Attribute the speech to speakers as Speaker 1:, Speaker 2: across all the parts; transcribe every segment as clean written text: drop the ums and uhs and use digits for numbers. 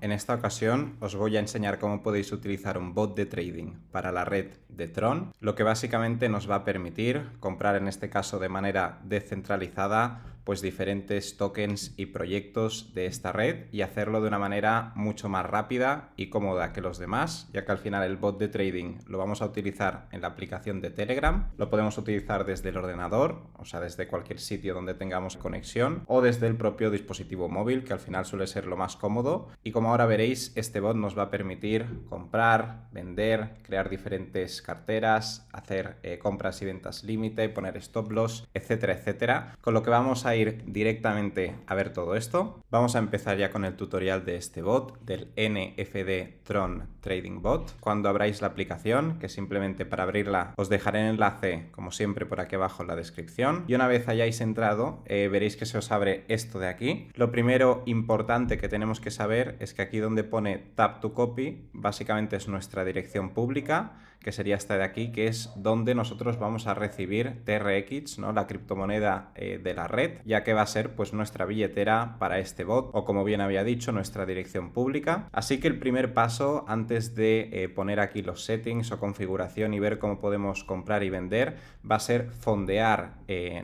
Speaker 1: En esta ocasión os voy a enseñar cómo podéis utilizar un bot de trading para la red de Tron, lo que básicamente nos va a permitir comprar, en este caso de manera descentralizada, pues diferentes tokens y proyectos de esta red y hacerlo de una manera mucho más rápida y cómoda que los demás, ya que al final el bot de trading lo vamos a utilizar en la aplicación de Telegram, lo podemos utilizar desde el ordenador, o sea, desde cualquier sitio donde tengamos conexión, o desde el propio dispositivo móvil, que al final suele ser lo más cómodo. Y como ahora veréis, este bot nos va a permitir comprar, vender, crear diferentes carteras, hacer compras y ventas límite, poner stop loss, etcétera, etcétera. Con lo que vamos a ir directamente a ver todo esto. Vamos a empezar ya con el tutorial de este bot, del NFD Tron Trading Bot. Cuando abráis la aplicación, que simplemente para abrirla os dejaré el enlace, como siempre, por aquí abajo en la descripción. Y una vez hayáis entrado, veréis que se os abre esto de aquí. Lo primero importante que tenemos que saber es que aquí donde pone Tap to Copy, básicamente es nuestra dirección pública, que sería esta de aquí, que es donde nosotros vamos a recibir TRX, ¿no? La criptomoneda de la red, ya que va a ser pues nuestra billetera para este bot, o como bien había dicho, nuestra dirección pública. Así que el primer paso, antes de poner aquí los settings o configuración y ver cómo podemos comprar y vender, va a ser fondear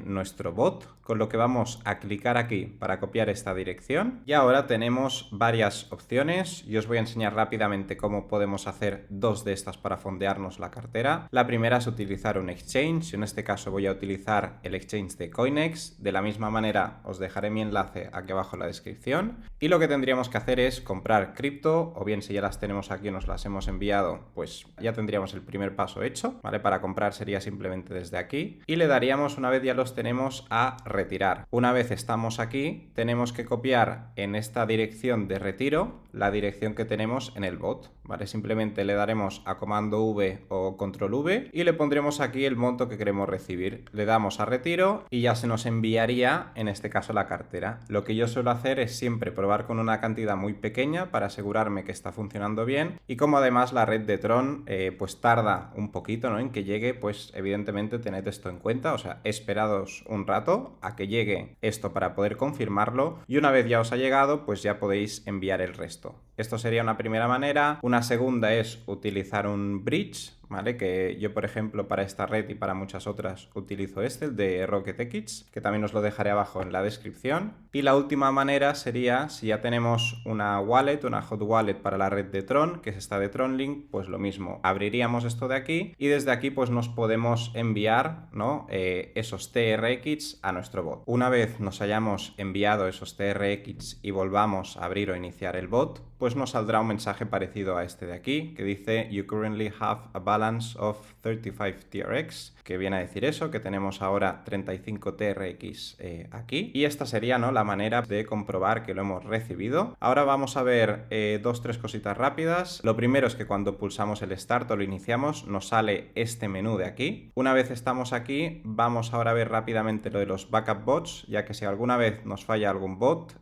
Speaker 1: nuestro bot, con lo que vamos a clicar aquí para copiar esta dirección. Y ahora tenemos varias opciones y os voy a enseñar rápidamente cómo podemos hacer dos de estas para fondearnos la cartera. La primera es utilizar un exchange, en este caso voy a utilizar el exchange de Coinex. De la misma manera os dejaré mi enlace aquí abajo en la descripción. Y lo que tendríamos que hacer es comprar cripto, o bien si ya las tenemos aquí o nos las hemos enviado, pues ya tendríamos el primer paso hecho, ¿vale? Para comprar sería simplemente desde aquí y le daríamos, una vez ya los tenemos, a retirar. Una vez estamos aquí, tenemos que copiar en esta dirección de retiro la dirección que tenemos en el bot, ¿vale? Simplemente le daremos a comando V o control V y le pondremos aquí el monto que queremos recibir. Le damos a retiro y ya se nos enviaría, en este caso, la cartera. Lo que yo suelo hacer es siempre probar con una cantidad muy pequeña para asegurarme que está funcionando bien, y como además la red de Tron pues tarda un poquito, ¿no?, en que llegue, pues evidentemente tened esto en cuenta, o sea, esperados un rato a que llegue esto para poder confirmarlo, y una vez ya os ha llegado, pues ya podéis enviar el resto. Esto sería una primera manera. Una segunda es utilizar un bridge, ¿vale? Que yo, por ejemplo, para esta red y para muchas otras utilizo este, el de RocketX, que también os lo dejaré abajo en la descripción. Y la última manera sería, si ya tenemos una wallet, una hot wallet para la red de Tron, que es esta de TronLink, pues lo mismo, abriríamos esto de aquí y desde aquí pues nos podemos enviar, ¿no?, esos TRX a nuestro bot. Una vez nos hayamos enviado esos TRX y volvamos a abrir o iniciar el bot, pues nos saldrá un mensaje parecido a este de aquí, que dice "You currently have a balance of 35 TRX", que viene a decir eso, que tenemos ahora 35 TRX aquí. Y esta sería, ¿no?, la manera de comprobar que lo hemos recibido. Ahora vamos a ver tres cositas rápidas. Lo primero es que cuando pulsamos el Start o lo iniciamos, nos sale este menú de aquí. Una vez estamos aquí, vamos ahora a ver rápidamente lo de los backup bots, ya que si alguna vez nos falla algún bot,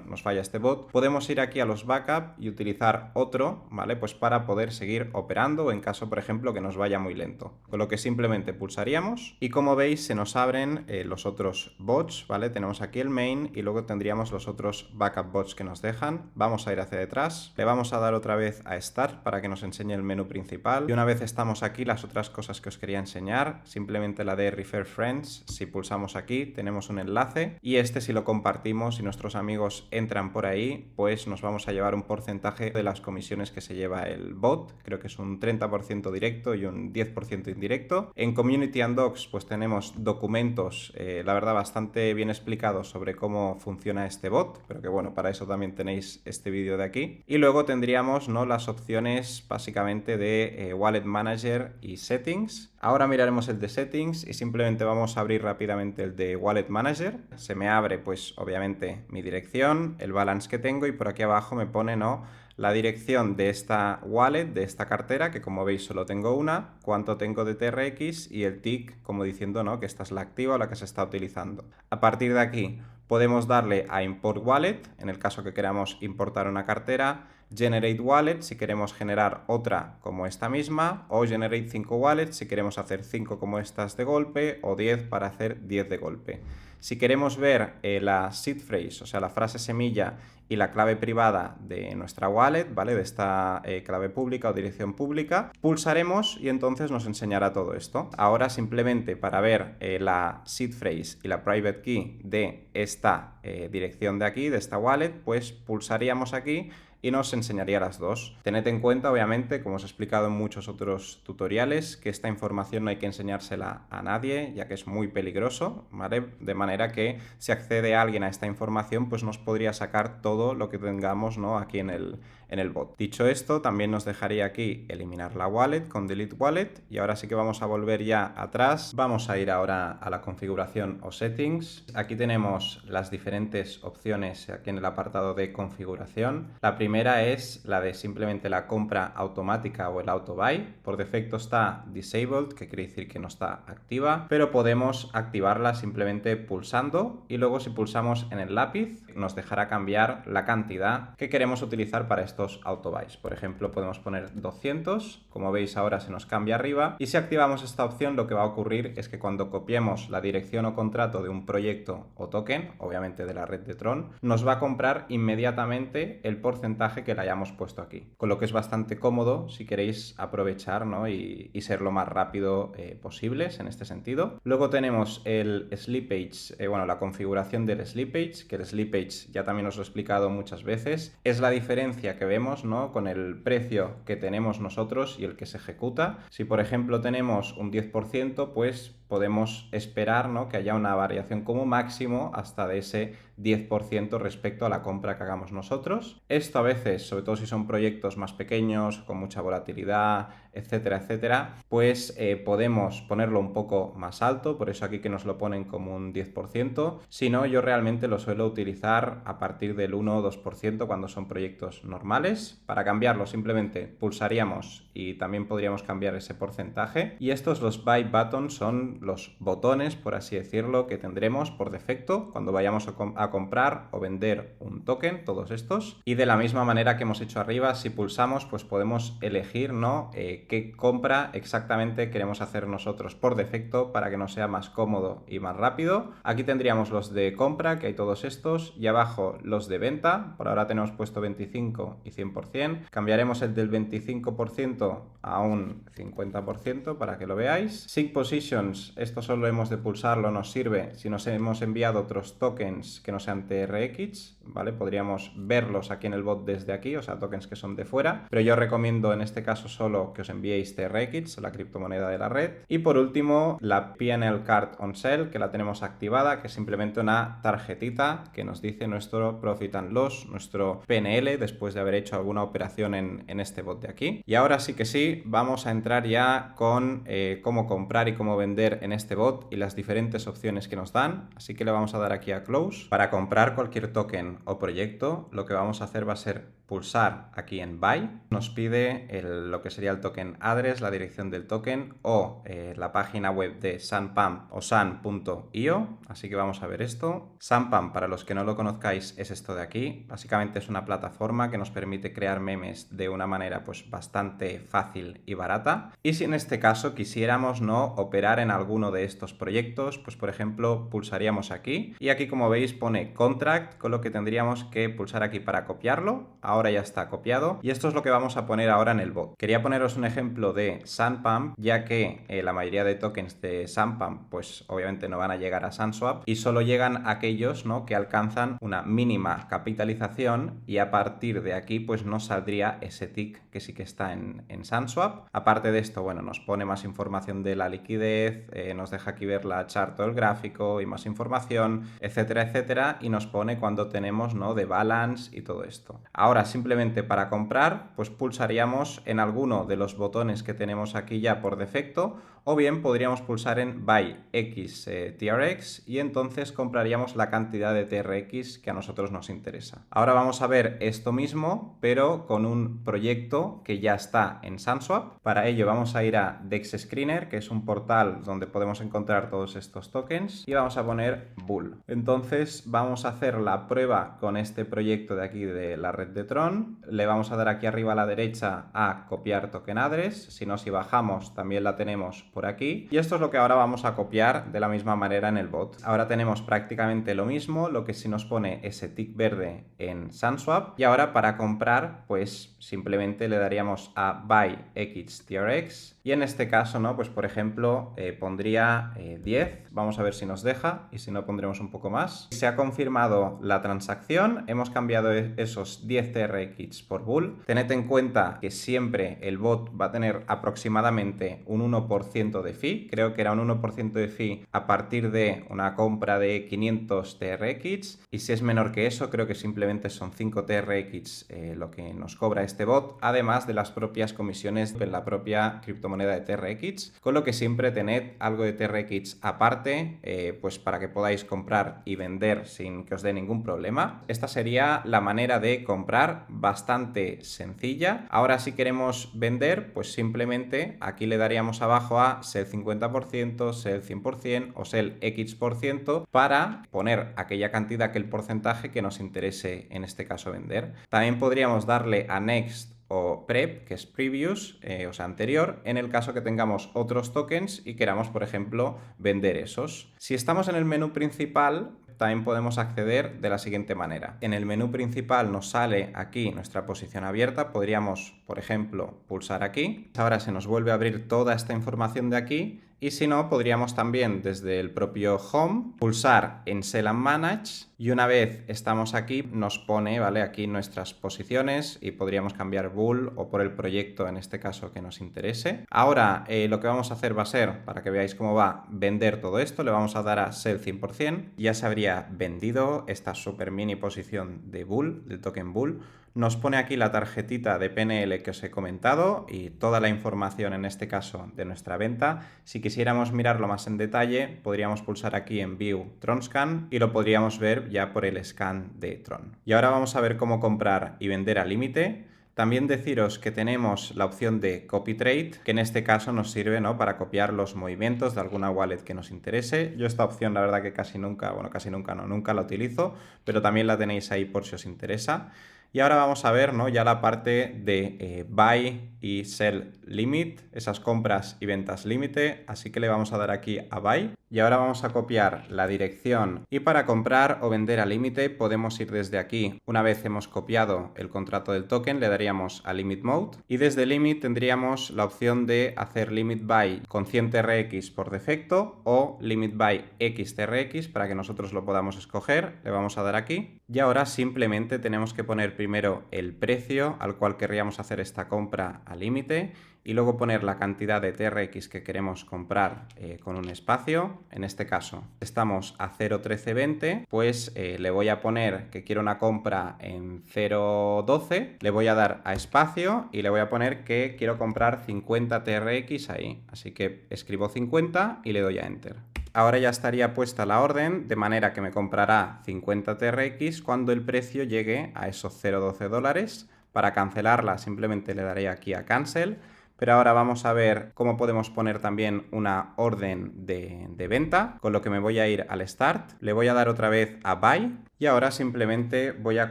Speaker 1: nos falla este bot, podemos ir aquí a los backup y utilizar otro, ¿vale?, pues para poder seguir operando, o en caso, por ejemplo, que nos vaya muy lento. Con lo que simplemente pulsaríamos y, como veis, se nos abren los otros bots, ¿vale? Tenemos aquí el main y luego tendríamos los otros backup bots que nos dejan. Vamos a ir hacia detrás, le vamos a dar otra vez a Start para que nos enseñe el menú principal, y una vez estamos aquí, las otras cosas que os quería enseñar, simplemente la de Refer Friends. Si pulsamos aquí tenemos un enlace y este, si lo compartimos y nuestros amigos entran por ahí, pues nos vamos a llevar un porcentaje de las comisiones que se lleva el bot. Creo que es un 30% directo y un 10% indirecto. En Community and Docs pues tenemos documentos, la verdad, bastante bien explicados sobre cómo funciona este bot, pero que bueno, para eso también tenéis este vídeo de aquí. Y luego tendríamos, ¿no?, las opciones básicamente de Wallet Manager y Settings. Ahora miraremos el de Settings y simplemente vamos a abrir rápidamente el de Wallet Manager. Se me abre pues obviamente mi dirección, el balance que tengo, y por aquí abajo me pone, ¿no?, la dirección de esta wallet, de esta cartera, que como veis solo tengo una, cuánto tengo de TRX y el tick, como diciendo, ¿no?, que esta es la activa o la que se está utilizando. A partir de aquí podemos darle a Import Wallet, en el caso que queramos importar una cartera, Generate Wallet si queremos generar otra como esta misma, o Generate 5 Wallets si queremos hacer 5 como estas de golpe, o 10 para hacer 10 de golpe. Si queremos ver la seed phrase, o sea, la frase semilla, y la clave privada de nuestra wallet, ¿vale? De esta clave pública o dirección pública, pulsaremos y entonces nos enseñará todo esto. Ahora simplemente para ver la seed phrase y la private key de esta dirección de aquí, de esta wallet, pues pulsaríamos aquí y nos enseñaría las dos. Tened en cuenta, obviamente, como os he explicado en muchos otros tutoriales, que esta información no hay que enseñársela a nadie, ya que es muy peligroso, ¿vale? De manera que si accede alguien a esta información, pues nos podría sacar todo lo que tengamos, ¿no? Aquí en el bot. Dicho esto, también nos dejaría aquí eliminar la wallet con delete wallet, y ahora sí que vamos a volver ya atrás. Vamos a ir ahora a la configuración o settings. Aquí tenemos las diferentes opciones aquí en el apartado de configuración. La primera es la de simplemente la compra automática o el auto buy. Por defecto está disabled, que quiere decir que no está activa, pero podemos activarla simplemente pulsando, y luego si pulsamos en el lápiz nos dejará cambiar la cantidad que queremos utilizar para estos auto buys. Por ejemplo, podemos poner 200, como veis ahora se nos cambia arriba, y si activamos esta opción lo que va a ocurrir es que cuando copiemos la dirección o contrato de un proyecto o token, obviamente de la red de Tron, nos va a comprar inmediatamente el porcentaje que le hayamos puesto aquí, con lo que es bastante cómodo si queréis aprovechar, ¿no? y ser lo más rápido posibles en este sentido. Luego tenemos el slippage, la configuración del slippage, que el slippage ya también os lo he explicado muchas veces, es la diferencia que vemos, ¿no? Con el precio que tenemos nosotros y el que se ejecuta. Si por ejemplo tenemos un 10%, pues podemos esperar, ¿no? Que haya una variación como máximo hasta de ese 10% respecto a la compra que hagamos nosotros. Esto a veces, sobre todo si son proyectos más pequeños, con mucha volatilidad, etcétera, etcétera, pues podemos ponerlo un poco más alto, por eso aquí que nos lo ponen como un 10%. Si no, yo realmente lo suelo utilizar a partir del 1 o 2% cuando son proyectos normales. Para cambiarlo simplemente pulsaríamos y también podríamos cambiar ese porcentaje. Y estos, los buy buttons, son los botones, por así decirlo, que tendremos por defecto cuando vayamos a comprar o vender un token, todos estos. Y de la misma manera que hemos hecho arriba, si pulsamos, pues podemos elegir, ¿no? Qué compra exactamente queremos hacer nosotros por defecto para que nos sea más cómodo y más rápido. Aquí tendríamos los de compra, que hay todos estos, y abajo los de venta. Por ahora tenemos puesto 25 y 100%. Cambiaremos el del 25% a un 50% para que lo veáis. Sync Positions, esto solo hemos de pulsarlo, nos sirve si nos hemos enviado otros tokens que no sean TRX, ¿vale? Podríamos verlos aquí en el bot desde aquí, o sea, tokens que son de fuera, pero yo recomiendo en este caso solo que os enviéis TRX, la criptomoneda de la red. Y por último, la PNL Card on Sale, que la tenemos activada, que es simplemente una tarjetita que nos dice nuestro Profit and Loss, nuestro PNL, después de haber hecho alguna operación en este bot de aquí. Y ahora sí que sí, vamos a entrar ya con cómo comprar y cómo vender en este bot y las diferentes opciones que nos dan. Así que le vamos a dar aquí a Close. Para comprar cualquier token o proyecto, lo que vamos a hacer va a ser pulsar aquí en Buy. Nos pide lo que sería el token address, la dirección del token, o la página web de Sunpump o sun.io. Así que vamos a ver esto. Sunpump, para los que no lo conozcáis, es esto de aquí. Básicamente es una plataforma que nos permite crear memes de una manera pues bastante fácil y barata. Y si en este caso quisiéramos no operar en alguno de estos proyectos, pues por ejemplo pulsaríamos aquí, y aquí como veis pone contract, con lo que tendríamos que pulsar aquí para copiarlo. Ahora ya está copiado, y esto es lo que vamos a poner ahora en el bot. Quería poneros un ejemplo de Sunpump, ya que la mayoría de tokens de Sunpump pues obviamente no van a llegar a Sunswap, y solo llegan aquellos, ¿no?, que alcanzan una mínima capitalización, y a partir de aquí pues no saldría ese tick que sí que está en Sunswap. Aparte de esto, bueno, nos pone más información de la liquidez, nos deja aquí ver la chart o el gráfico y más información, etcétera, etcétera, y nos pone cuando tenemos, ¿no?, de balance y todo esto. Ahora simplemente para comprar pues pulsaríamos en alguno de los botones que tenemos aquí ya por defecto, o bien podríamos pulsar en Buy X TRX y entonces compraríamos la cantidad de TRX que a nosotros nos interesa. Ahora vamos a ver esto mismo, pero con un proyecto que ya está en Sunswap. Para ello vamos a ir a DEX Screener, que es un portal donde donde podemos encontrar todos estos tokens y vamos a poner Bull. Entonces vamos a hacer la prueba con este proyecto de aquí de la red de Tron. Le vamos a dar aquí arriba a la derecha a copiar token address. Si no, si bajamos también la tenemos por aquí. Y esto es lo que ahora vamos a copiar de la misma manera en el bot. Ahora tenemos prácticamente lo mismo, lo que sí nos pone ese tick verde en SunSwap. Y ahora para comprar, pues simplemente le daríamos a Buy XTRX. Y en este caso, ¿no? Pues por ejemplo, pondría 10. Vamos a ver si nos deja y si no pondremos un poco más. Se ha confirmado la transacción. Hemos cambiado esos 10 TRX por Bull. Tened en cuenta que siempre el bot va a tener aproximadamente un 1% de fee. Creo que era un 1% de fee a partir de una compra de 500 TRX. Y si es menor que eso, creo que simplemente son 5 TRX lo que nos cobra este bot, además de las propias comisiones de la propia criptomoneda de TRX, con lo que siempre tened algo de TRX aparte, pues para que podáis comprar y vender sin que os dé ningún problema. Esta sería la manera de comprar, bastante sencilla. Ahora si queremos vender, pues simplemente aquí le daríamos abajo a sell 50%, sell 100% o sell X% para poner aquella cantidad, que el porcentaje que nos interese en este caso vender. También podríamos darle a next o prep, que es previous, o sea, anterior, en el caso que tengamos otros tokens y queramos, por ejemplo, vender esos. Si estamos en el menú principal, también podemos acceder de la siguiente manera. En el menú principal nos sale aquí nuestra posición abierta. Podríamos, por ejemplo, pulsar aquí. Ahora se nos vuelve a abrir toda esta información de aquí. Y si no, podríamos también desde el propio Home pulsar en Sell and Manage y una vez estamos aquí nos pone, ¿vale? Aquí nuestras posiciones y podríamos cambiar Bull o por el proyecto en este caso que nos interese. Ahora lo que vamos a hacer va a ser, para que veáis cómo va, vender todo esto. Le vamos a dar a Sell 100%. Ya se habría vendido esta super mini posición de Bull, del token Bull. Nos pone aquí la tarjetita de PNL que os he comentado y toda la información en este caso de nuestra venta. Si quisiéramos mirarlo más en detalle, podríamos pulsar aquí en View Tron Scan y lo podríamos ver ya por el scan de Tron. Y ahora vamos a ver cómo comprar y vender al límite. También deciros que tenemos la opción de Copy Trade, que en este caso nos sirve, ¿no?, para copiar los movimientos de alguna wallet que nos interese. Yo esta opción la verdad que casi nunca la utilizo, pero también la tenéis ahí por si os interesa. Y ahora vamos a ver, ¿no?, ya la parte de Buy y Sell Limit, esas compras y ventas límite, así que le vamos a dar aquí a Buy. Y ahora vamos a copiar la dirección y para comprar o vender al límite podemos ir desde aquí. Una vez hemos copiado el contrato del token le daríamos a Limit Mode y desde Limit tendríamos la opción de hacer Limit Buy con 100 TRX por defecto o Limit Buy X TRX para que nosotros lo podamos escoger. Le vamos a dar aquí y ahora simplemente tenemos que poner primero el precio al cual querríamos hacer esta compra al límite y luego poner la cantidad de TRX que queremos comprar con un espacio. En este caso estamos a 0.1320, pues le voy a poner que quiero una compra en 0.12, le voy a dar a espacio y le voy a poner que quiero comprar 50 TRX ahí. Así que escribo 50 y le doy a Enter. Ahora ya estaría puesta la orden, de manera que me comprará 50 TRX cuando el precio llegue a esos 0.12 dólares. Para cancelarla simplemente le daré aquí a Cancel. Pero ahora vamos a ver cómo podemos poner también una orden de venta, con lo que me voy a ir al Start, le voy a dar otra vez a Buy y ahora simplemente voy a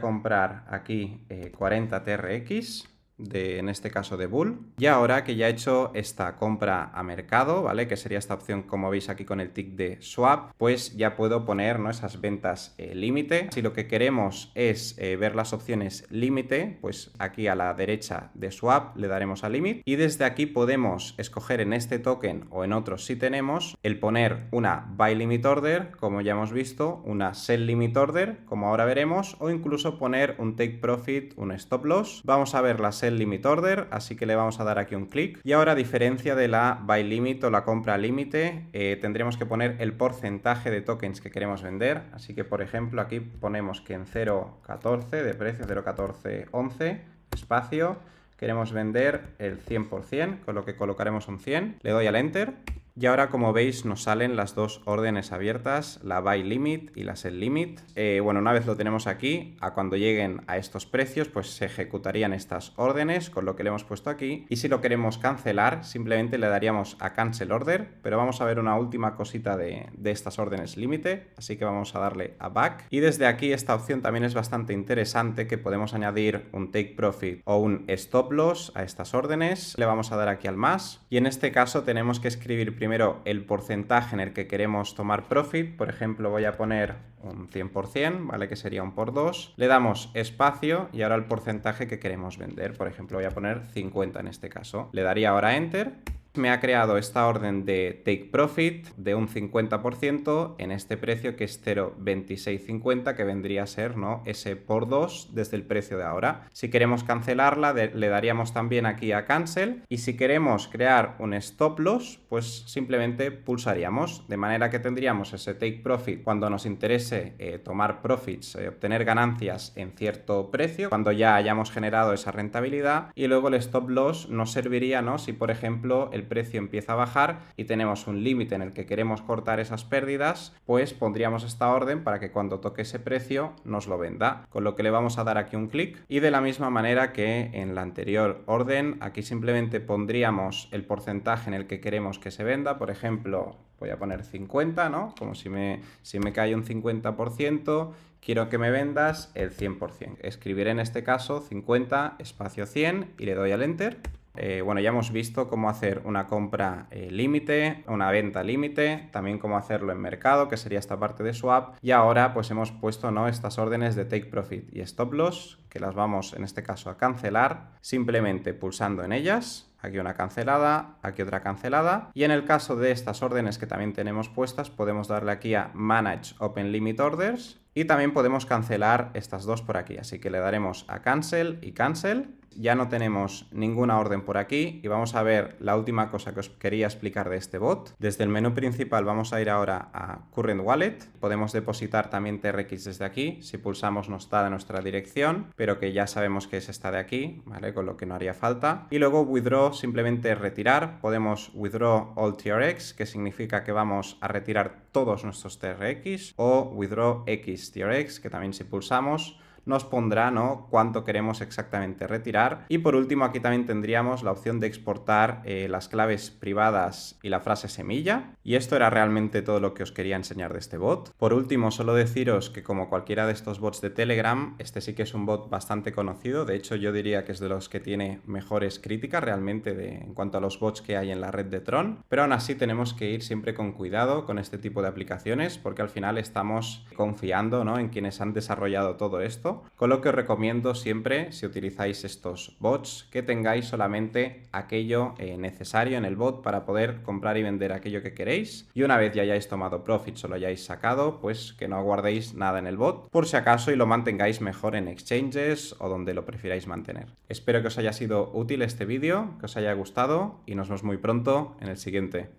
Speaker 1: comprar aquí 40 TRX. En este caso de Bull. Y ahora que ya he hecho esta compra a mercado, ¿vale?, que sería esta opción como veis aquí con el tick de swap, pues ya puedo poner, ¿no?, esas ventas límite. Si lo que queremos es ver las opciones límite, pues aquí a la derecha de swap le daremos a limit y desde aquí podemos escoger en este token o en otros si tenemos el poner una buy limit order, como ya hemos visto, una sell limit order, como ahora veremos, o incluso poner un take profit, un stop loss. Vamos a ver la sell limit order, así que le vamos a dar aquí un clic y ahora a diferencia de la buy limit o la compra límite tendremos que poner el porcentaje de tokens que queremos vender, así que por ejemplo aquí ponemos que en 0.14 de precio, 0.1411 espacio, queremos vender el 100%, con lo que colocaremos un 100, le doy al Enter Y ahora, como veis, nos salen las dos órdenes abiertas, la buy limit y la sell limit. Bueno, una vez lo tenemos aquí, a cuando lleguen a estos precios, pues se ejecutarían estas órdenes con lo que le hemos puesto aquí. Y si lo queremos cancelar, simplemente le daríamos a cancel order, pero vamos a ver una última cosita de estas órdenes límite, así que vamos a darle a back. Y desde aquí esta opción también es bastante interesante, que podemos añadir un take profit o un stop loss a estas órdenes. Le vamos a dar aquí al más y en este caso tenemos que escribir primero el porcentaje en el que queremos tomar profit. Por ejemplo, voy a poner un 100%, ¿vale? Que sería un por 2. Le damos espacio y ahora el porcentaje que queremos vender. Por ejemplo, voy a poner 50 en este caso. Le daría ahora enter. Me ha creado esta orden de take profit de un 50% en este precio que es 0,2650, que vendría a ser, ¿no?, ese por 2 desde el precio de ahora. Si queremos cancelarla, le daríamos también aquí a cancel, y si queremos crear un stop loss, pues simplemente pulsaríamos, de manera que tendríamos ese take profit cuando nos interese tomar profits, obtener ganancias en cierto precio, cuando ya hayamos generado esa rentabilidad, y luego el stop loss nos serviría, ¿no?, si por ejemplo el precio empieza a bajar y tenemos un límite en el que queremos cortar esas pérdidas, pues pondríamos esta orden para que cuando toque ese precio nos lo venda, con lo que le vamos a dar aquí un clic, y de la misma manera que en la anterior orden, aquí simplemente pondríamos el porcentaje en el que queremos que se venda. Por ejemplo, voy a poner 50, ¿no? Como si me cae un 50%, quiero que me vendas el 100%. Escribiré en este caso 50 espacio 100 y le doy al enter. Bueno, ya hemos visto cómo hacer una compra límite, una venta límite, también cómo hacerlo en mercado, que sería esta parte de swap, y ahora pues hemos puesto, ¿no?, estas órdenes de take profit y stop loss, que las vamos en este caso a cancelar, simplemente pulsando en ellas. Aquí una cancelada, aquí otra cancelada, y en el caso de estas órdenes que también tenemos puestas, podemos darle aquí a Manage Open Limit Orders, y también podemos cancelar estas dos por aquí, así que le daremos a Cancel y Cancel. Ya no tenemos ninguna orden por aquí y vamos a ver la última cosa que os quería explicar de este bot. Desde el menú principal vamos a ir ahora a Current Wallet. Podemos depositar también TRX desde aquí. Si pulsamos nos da nuestra dirección, pero que ya sabemos que es esta de aquí, ¿vale? Con lo que no haría falta. Y luego Withdraw, simplemente retirar. Podemos Withdraw All TRX, que significa que vamos a retirar todos nuestros TRX, o Withdraw X TRX, que también si pulsamos nos pondrá, ¿no?, cuánto queremos exactamente retirar. Y por último aquí también tendríamos la opción de exportar las claves privadas y la frase semilla. Y esto era realmente todo lo que os quería enseñar de este bot. Por último, solo deciros que como cualquiera de estos bots de Telegram, este sí que es un bot bastante conocido. De hecho, yo diría que es de los que tiene mejores críticas realmente en cuanto a los bots que hay en la red de Tron. Pero aún así tenemos que ir siempre con cuidado con este tipo de aplicaciones, porque al final estamos confiando, ¿no?, en quienes han desarrollado todo esto. Con lo que os recomiendo siempre, si utilizáis estos bots, que tengáis solamente aquello necesario en el bot para poder comprar y vender aquello que queréis, y una vez ya hayáis tomado profits o lo hayáis sacado, pues que no guardéis nada en el bot por si acaso y lo mantengáis mejor en exchanges o donde lo prefiráis mantener. Espero que os haya sido útil este vídeo, que os haya gustado y nos vemos muy pronto en el siguiente.